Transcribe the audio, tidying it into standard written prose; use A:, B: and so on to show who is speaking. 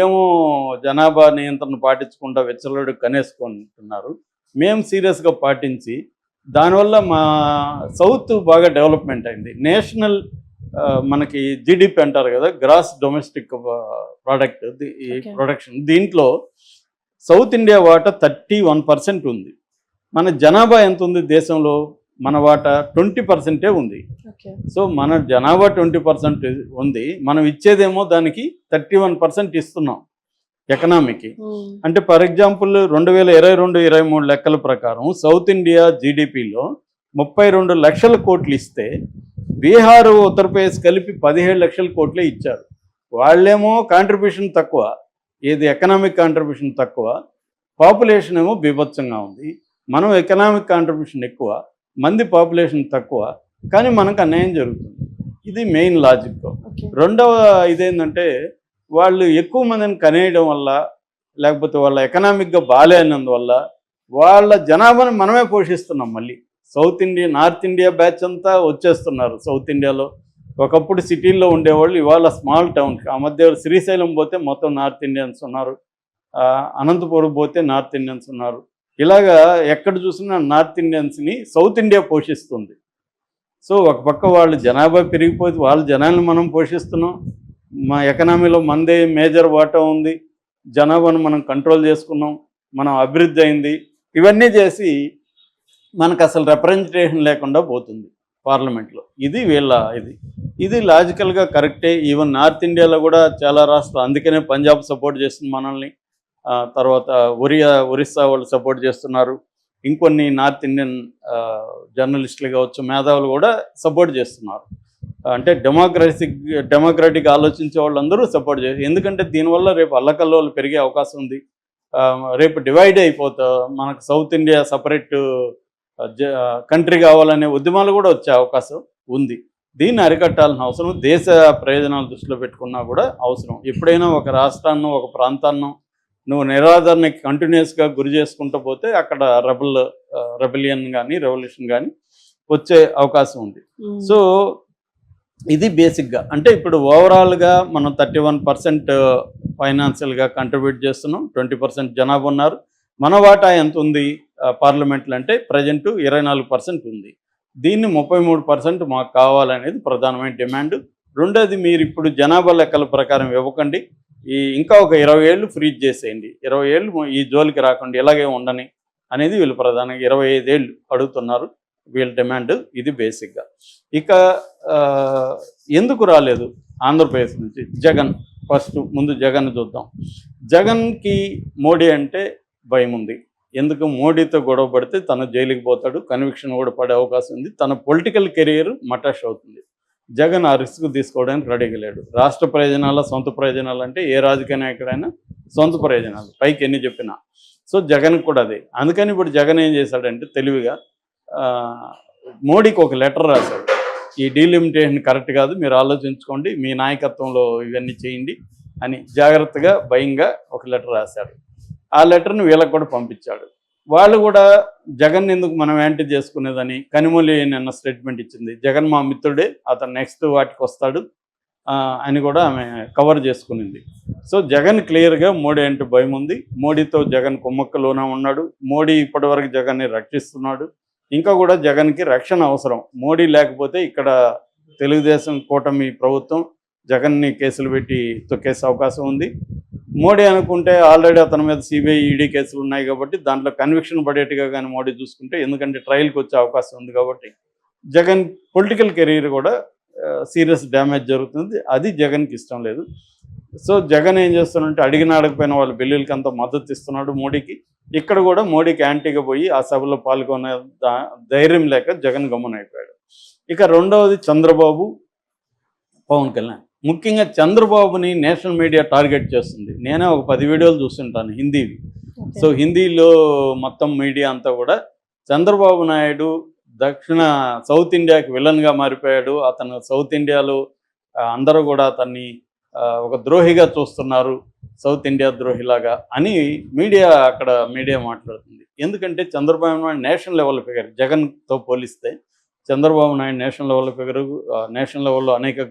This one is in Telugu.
A: ఏమో జనాభా నియంత్రణ పాటించకుండా విచ్చలవిడి కనేసుకుంటున్నారు. మేము సీరియస్‌గా పాటించి దానివల్ల మా సౌత్ బాగా డెవలప్‌మెంట్ అయింది. నేషనల్ మనకి జీడీపీ అంటారు కదా! గ్రాస్ డొమెస్టిక్ ప్రొడక్ట్ ఈ
B: ఓకే.
A: ప్రొడక్షన్ దీంట్లో సౌత్ ఇండియా వాటా 31% ఉంది. మన జనాభా ఎంతుంది దేశంలో? మన వాటా 20% ఉంది.
B: ఓకే.
A: సో మన జనాభా 20% ఉంది. మనం ఇచ్చేదేమో దానికి 31% ఇస్తున్నాం ఎకనామీకి.
B: హ్మ్.
A: అంటే ఫర్ ఎగ్జాంపుల్ 2022-23 లెక్కల ప్రకారం సౌత్ ఇండియా జీడిపిలో 32 లక్షల కోట్లు ఇస్తే బీహార్, ఉత్తరప్రదేశ్ కలిపి 17 లక్షల కోట్లే ఇచ్చారు. వాళ్ళేమో కాంట్రిబ్యూషన్ తక్కువ, ఏది ఎకనామిక్ కాంట్రిబ్యూషన్ తక్కువ, పాపులేషన్ ఏమో బీభత్సంగా ఉంది. మనం ఎకనామిక్ కాంట్రిబ్యూషన్ ఎక్కువ, మంది పాపులేషన్ తక్కువ, కానీ మనకు అన్యాయం జరుగుతుంది. ఇది మెయిన్ లాజిక్.
B: ఓకే.
A: రెండవ ఇదేంటంటే వాళ్ళు ఎక్కువ మందిని కనేయడం వల్ల, లేకపోతే వాళ్ళ ఎకనామిక్గా బాగాలేనందువల్ల వాళ్ళ జనాభాని మనమే పోషిస్తున్నాం. మళ్ళీ south India, north India batch అంతా వచ్చేస్తున్నారు సౌత్ ఇండియాలో. ఒకప్పుడు సిటీల్లో ఉండేవాళ్ళు ఇవాళ స్మాల్ టౌన్, ఆ మధ్య శ్రీశైలం పోతే మొత్తం నార్త్ ఇండియన్స్ ఉన్నారు, అనంతపురం పోతే నార్త్ ఇండియన్స్ ఉన్నారు. ఇలాగా ఎక్కడ చూసినా నార్త్ ఇండియన్స్ని సౌత్ ఇండియా పోషిస్తుంది. సో ఒక పక్క వాళ్ళు జనాభా పెరిగిపోతే వాళ్ళ జనాలను మనం పోషిస్తున్నాం, మా ఎకనామీలో మనదే మేజర్ వాటా ఉంది, జనాభాను మనం కంట్రోల్ చేసుకున్నాం, మనం అభివృద్ధి అయింది. ఇవన్నీ చేసి మనకు అసలు రిప్రజెంటేషన్ లేకుండా పోతుంది పార్లమెంట్లో. ఇది వీళ్ళ ఇది లాజికల్గా కరెక్టే. ఈవెన్ నార్త్ ఇండియాలో కూడా చాలా రాష్ట్రాలు, అందుకనే పంజాబ్ సపోర్ట్ చేస్తుంది మనల్ని, తర్వాత ఒరిస్సా వాళ్ళు సపోర్ట్ చేస్తున్నారు, ఇంకొన్ని నార్త్ ఇండియన్ జర్నలిస్టులు కావచ్చు, మేధావులు కూడా సపోర్ట్ చేస్తున్నారు. అంటే డెమోక్రాటిక్ ఆలోచించే వాళ్ళందరూ సపోర్ట్ చేస్తారు. ఎందుకంటే దీనివల్ల రేపు అల్లకల్లోలు పెరిగే అవకాశం ఉంది. రేపు డివైడ్ అయిపోతా మనకు సౌత్ ఇండియా సపరేట్ కంట్రీ కావాలనే ఉద్యమాలు కూడా వచ్చే అవకాశం ఉంది. దీన్ని అరికట్టాల్సిన అవసరం దేశ ప్రయోజనాలు దృష్టిలో పెట్టుకున్నా కూడా అవసరం. ఎప్పుడైనా ఒక రాష్ట్రాన్నో ఒక ప్రాంతాన్నో నువ్వు నిరాదరణకి కంటిన్యూస్గా గురి చేసుకుంటూ పోతే అక్కడ రెబలియన్ కానీ రెవల్యూషన్ కానీ వచ్చే అవకాశం ఉంది. సో ఇది బేసిక్గా. అంటే ఇప్పుడు ఓవరాల్గా మనం 31% ఫైనాన్షియల్గా కంట్రిబ్యూట్ చేస్తున్నాం, 20% జనాభా ఉన్నారు. మన వాటా ఎంత ఉంది పార్లమెంట్లో అంటే ప్రజెంట్ 24% ఉంది. దీన్ని 33% మాకు కావాలనేది ప్రధానమైన డిమాండ్. రెండోది, మీరు ఇప్పుడు జనాభా లెక్కల ప్రకారం ఇవ్వకండి, ఇంకా ఒక 20 ఏళ్ళు ఫ్రీజ్ చేసేయండి, 20 ఏళ్ళు ఈ జోలికి రాకుండా ఇలాగే ఉండని అనేది వీళ్ళు ప్రధానంగా 25 ఏళ్ళు అడుగుతున్నారు వీళ్ళ డిమాండ్. ఇది బేసిక్గా. ఇక ఎందుకు రాలేదు ఆంధ్రప్రదేశ్ నుంచి జగన్? ముందు జగన్ చూద్దాం. జగన్కి మోడీ అంటే భయం ఉంది. ఎందుకు? మోడీతో గొడవ పడితే తను జైలుకి పోతాడు, కన్విక్షన్ కూడా పడే అవకాశం ఉంది, తన పొలిటికల్ కెరీర్ మటాష్ అవుతుంది. జగన్ ఆ రిస్క్ తీసుకోవడానికి రెడీగా లేడు. రాష్ట్ర ప్రయోజనాల, సొంత ప్రయోజనాలు అంటే ఏ రాజకీయ నాయకుడైనా సొంత ప్రయోజనాలు పైకి ఎన్ని చెప్పినా. సో జగన్కి కూడా అదే. అందుకని ఇప్పుడు జగన్ ఏం చేశాడంటే తెలివిగా మోడీకి ఒక లెటర్ రాశాడు. ఈ డీలిమిటేషన్ కరెక్ట్ కాదు, మీరు ఆలోచించుకోండి, మీ నాయకత్వంలో ఇవన్నీ చేయండి అని జాగ్రత్తగా భయంగా ఒక లెటర్ రాశాడు. ఆ లెటర్ని వీళ్ళకి కూడా పంపించాడు. వాళ్ళు కూడా జగన్ ఎందుకు మనం యాంటీ చేసుకునేదని కనిమొళి నిన్న స్టేట్మెంట్ ఇచ్చింది. జగన్ మా మిత్రుడే, అతను నెక్స్ట్ వాటికి వస్తాడు అని కూడా ఆమె కవర్ చేసుకునింది. సో జగన్ క్లియర్గా మోడీ అంటే భయం ఉంది. మోడీతో జగన్ కుమ్మక్కలోనే ఉన్నాడు. మోడీ ఇప్పటివరకు జగన్ని రక్షిస్తున్నాడు. ఇంకా కూడా జగన్కి రక్షణ అవసరం. మోడీ లేకపోతే ఇక్కడ తెలుగుదేశం కూటమి ప్రభుత్వం జగన్ని కేసులు పెట్టి తొక్కేసే అవకాశం ఉంది. మోడీ అనుకుంటే ఆల్రెడీ అతని మీద సిబిఐ, ఈడీ కేసులు ఉన్నాయి కాబట్టి దాంట్లో కన్విక్షన్ పడేట్టుగా కానీ మోడీ చూసుకుంటే, ఎందుకంటే ట్రయల్కి వచ్చే అవకాశం ఉంది కాబట్టి జగన్ పొలిటికల్ కెరీర్ కూడా సీరియస్ డ్యామేజ్ జరుగుతుంది. అది జగన్కి ఇష్టం లేదు. సో జగన్ ఏం చేస్తున్నాడంటే అడిగిన అడగపోయిన వాళ్ళ బిల్లులకి అంతా మద్దతు ఇస్తున్నాడు మోడీకి. ఇక్కడ కూడా మోడీకి యాంటీగా పోయి ఆ సభలో పాల్గొనే ధైర్యం లేక జగన్ గమ్మునైపోయాడు. ఇక రెండవది చంద్రబాబు, పవన్ కళ్యాణ్. ముఖ్యంగా చంద్రబాబుని నేషనల్ మీడియా టార్గెట్ చేస్తుంది. నేనే ఒక 10 వీడియోలు చూస్తుంటాను హిందీవి. సో హిందీలో మొత్తం మీడియా అంతా కూడా చంద్రబాబు నాయుడు సౌత్ ఇండియాకి విలన్గా మారిపోయాడు, అతను సౌత్ ఇండియాలో అందరూ కూడా అతన్ని ఒక ద్రోహిగా చూస్తున్నారు, సౌత్ ఇండియా ద్రోహిలాగా అని మీడియా మాట్లాడుతుంది. ఎందుకంటే Chandrababu Naidu national level figure. జగన్తో పోలిస్తే Chandrababu Naidu national level figure, national లెవెల్లో అనేక